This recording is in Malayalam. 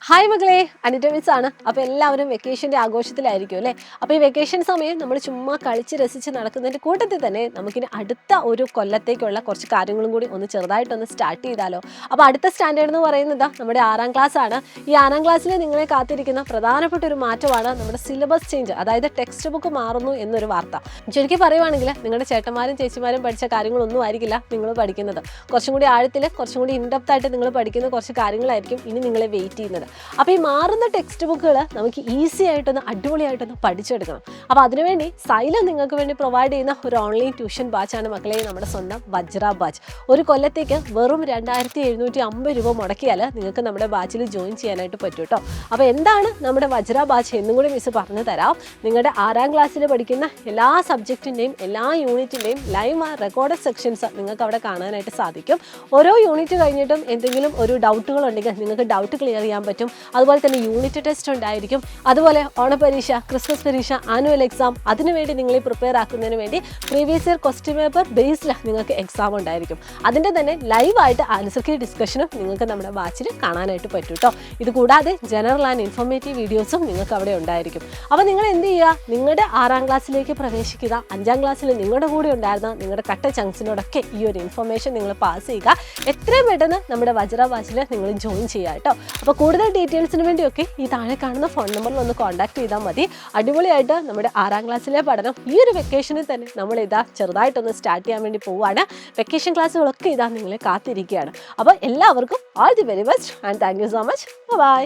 ഹായ് മകളെ, അനിറ്റ മിസ് ആണ്. അപ്പോൾ എല്ലാവരും വെക്കേഷൻ്റെ ആഘോഷത്തിലായിരിക്കും അല്ലേ? അപ്പോൾ ഈ വെക്കേഷൻ സമയം നമ്മൾ ചുമ്മാ കളിച്ച് രസിച്ച് നടക്കുന്നതിൻ്റെ കൂട്ടത്തിൽ തന്നെ നമുക്കിനി അടുത്ത ഒരു കൊല്ലത്തേക്കുള്ള കുറച്ച് കാര്യങ്ങളും കൂടി ഒന്ന് ചെറുതായിട്ടൊന്ന് സ്റ്റാർട്ട് ചെയ്താലോ? അപ്പോൾ അടുത്ത സ്റ്റാൻഡേർഡ് എന്ന് പറയുന്നത് നമ്മുടെ 6ാം ക്ലാസ് ആണ്. ഈ 6ാം ക്ലാസ്സിൽ നിങ്ങളെ കാത്തിരിക്കുന്ന പ്രധാനപ്പെട്ട ഒരു മാറ്റമാണ് നമ്മുടെ സിലബസ് ചേഞ്ച്, അതായത് ടെക്സ്റ്റ് ബുക്ക് മാറുന്നു എന്നൊരു വാർത്ത. ചുരുക്കി പറയുവാണെങ്കിൽ നിങ്ങളുടെ ചേട്ടന്മാരും ചേച്ചിമാരും പഠിച്ച കാര്യങ്ങളൊന്നും ആയിരിക്കില്ല നിങ്ങൾ പഠിക്കുന്നത്. കുറച്ചും കൂടി ആഴത്തിൽ, കുറച്ചും കൂടി ഇൻഡെപ്ത് ആയിട്ട് നിങ്ങൾ പഠിക്കുന്ന കുറച്ച് കാര്യങ്ങളായിരിക്കും ഇനി നിങ്ങളെ വെയിറ്റ് ചെയ്യുന്നത്. അപ്പോൾ ഈ മാറുന്ന ടെക്സ്റ്റ് ബുക്കുകൾ നമുക്ക് ഈസി ആയിട്ടൊന്ന് അടിപൊളിയായിട്ടൊന്ന് പഠിച്ചെടുക്കണം. അപ്പോൾ അതിനുവേണ്ടി സൈലം നിങ്ങൾക്ക് വേണ്ടി പ്രൊവൈഡ് ചെയ്യുന്ന ഒരു ഓൺലൈൻ ട്യൂഷൻ ബാച്ചാണ് മക്കളെ നമ്മുടെ സ്വന്തം വജ്ര ബാച്ച്. ഒരു കൊല്ലത്തേക്ക് വെറും 2750 രൂപ മുടക്കിയാൽ നിങ്ങൾക്ക് നമ്മുടെ ബാച്ചിൽ ജോയിൻ ചെയ്യാനായിട്ട് പറ്റും കേട്ടോ. അപ്പോൾ എന്താണ് നമ്മുടെ വജ്ര ബാച്ച് എന്നും കൂടി മിസ് പറഞ്ഞു തരാം. നിങ്ങളുടെ 6ാം ക്ലാസ്സിൽ പഠിക്കുന്ന എല്ലാ സബ്ജക്റ്റിൻ്റെയും എല്ലാ യൂണിറ്റിൻ്റെയും ലൈവ് റെക്കോർഡഡ് സെക്ഷൻസ് നിങ്ങൾക്ക് അവിടെ കാണാനായിട്ട് സാധിക്കും. ഓരോ യൂണിറ്റ് കഴിഞ്ഞിട്ടും എന്തെങ്കിലും ഒരു ഡൗട്ടുകൾ ഉണ്ടെങ്കിൽ നിങ്ങൾക്ക് ഡൗട്ട് ക്ലിയർ ചെയ്യാൻ പറ്റും. അതുപോലെ തന്നെ യൂണിറ്റ് ടെസ്റ്റ് ഉണ്ടായിരിക്കും. അതുപോലെ ഓണപരീക്ഷ, ക്രിസ്മസ് പരീക്ഷ, ആനുവൽ എക്സാം, അതിനുവേണ്ടി നിങ്ങളെ പ്രിപ്പയർ ആക്കുന്നതിന് വേണ്ടി previous year question paper based നിങ്ങൾക്ക് എക്സാം ഉണ്ടായിരിക്കും. അതിൻ്റെ തന്നെ ലൈവായിട്ട് ആൻസർ കീ ഡിസ്കഷനും നിങ്ങൾക്ക് നമ്മുടെ ബാച്ചിൽ കാണാനായിട്ട് പറ്റും കേട്ടോ. ഇത് കൂടാതെ ജനറൽ ആൻഡ് ഇൻഫോർമേറ്റീവ് വീഡിയോസും നിങ്ങൾക്ക് അവിടെ ഉണ്ടായിരിക്കും. അപ്പോൾ നിങ്ങൾ എന്ത് ചെയ്യുക, നിങ്ങളുടെ 6ാം ക്ലാസ്സിലേക്ക് പ്രവേശിക്കുക. 5ാം ക്ലാസ്സിൽ നിങ്ങളുടെ കൂടെ ഉണ്ടായിരുന്ന നിങ്ങളുടെ കട്ട ചങ്സിനോടൊക്കെ ഈ ഒരു ഇൻഫർമേഷൻ നിങ്ങൾ പാസ് ചെയ്യുക. എത്രയും പെട്ടെന്ന് നമ്മുടെ വജ്ര ബാച്ചിൽ നിങ്ങൾ ജോയിൻ ചെയ്യുക കേട്ടോ. അപ്പോൾ കൂടുതൽ ഡീറ്റെയിൽസിന് വേണ്ടിയൊക്കെ ഈ താഴെ കാണുന്ന ഫോൺ നമ്പറിൽ ഒന്ന് കോൺടാക്ട് ചെയ്താൽ മതി. അടിപൊളിയായിട്ട് നമ്മുടെ 6ാം ക്ലാസ്സിലെ പഠനം ഈ ഒരു വെക്കേഷനിൽ തന്നെ നമ്മൾ ചെറുതായിട്ടൊന്ന് സ്റ്റാർട്ട് ചെയ്യാൻ വേണ്ടി പോവുകയാണ്. വെക്കേഷൻ ക്ലാസ്സുകളൊക്കെ നിങ്ങളെ കാത്തിരിക്കുകയാണ്. അപ്പോൾ എല്ലാവർക്കും all the very best and thank you so much. By.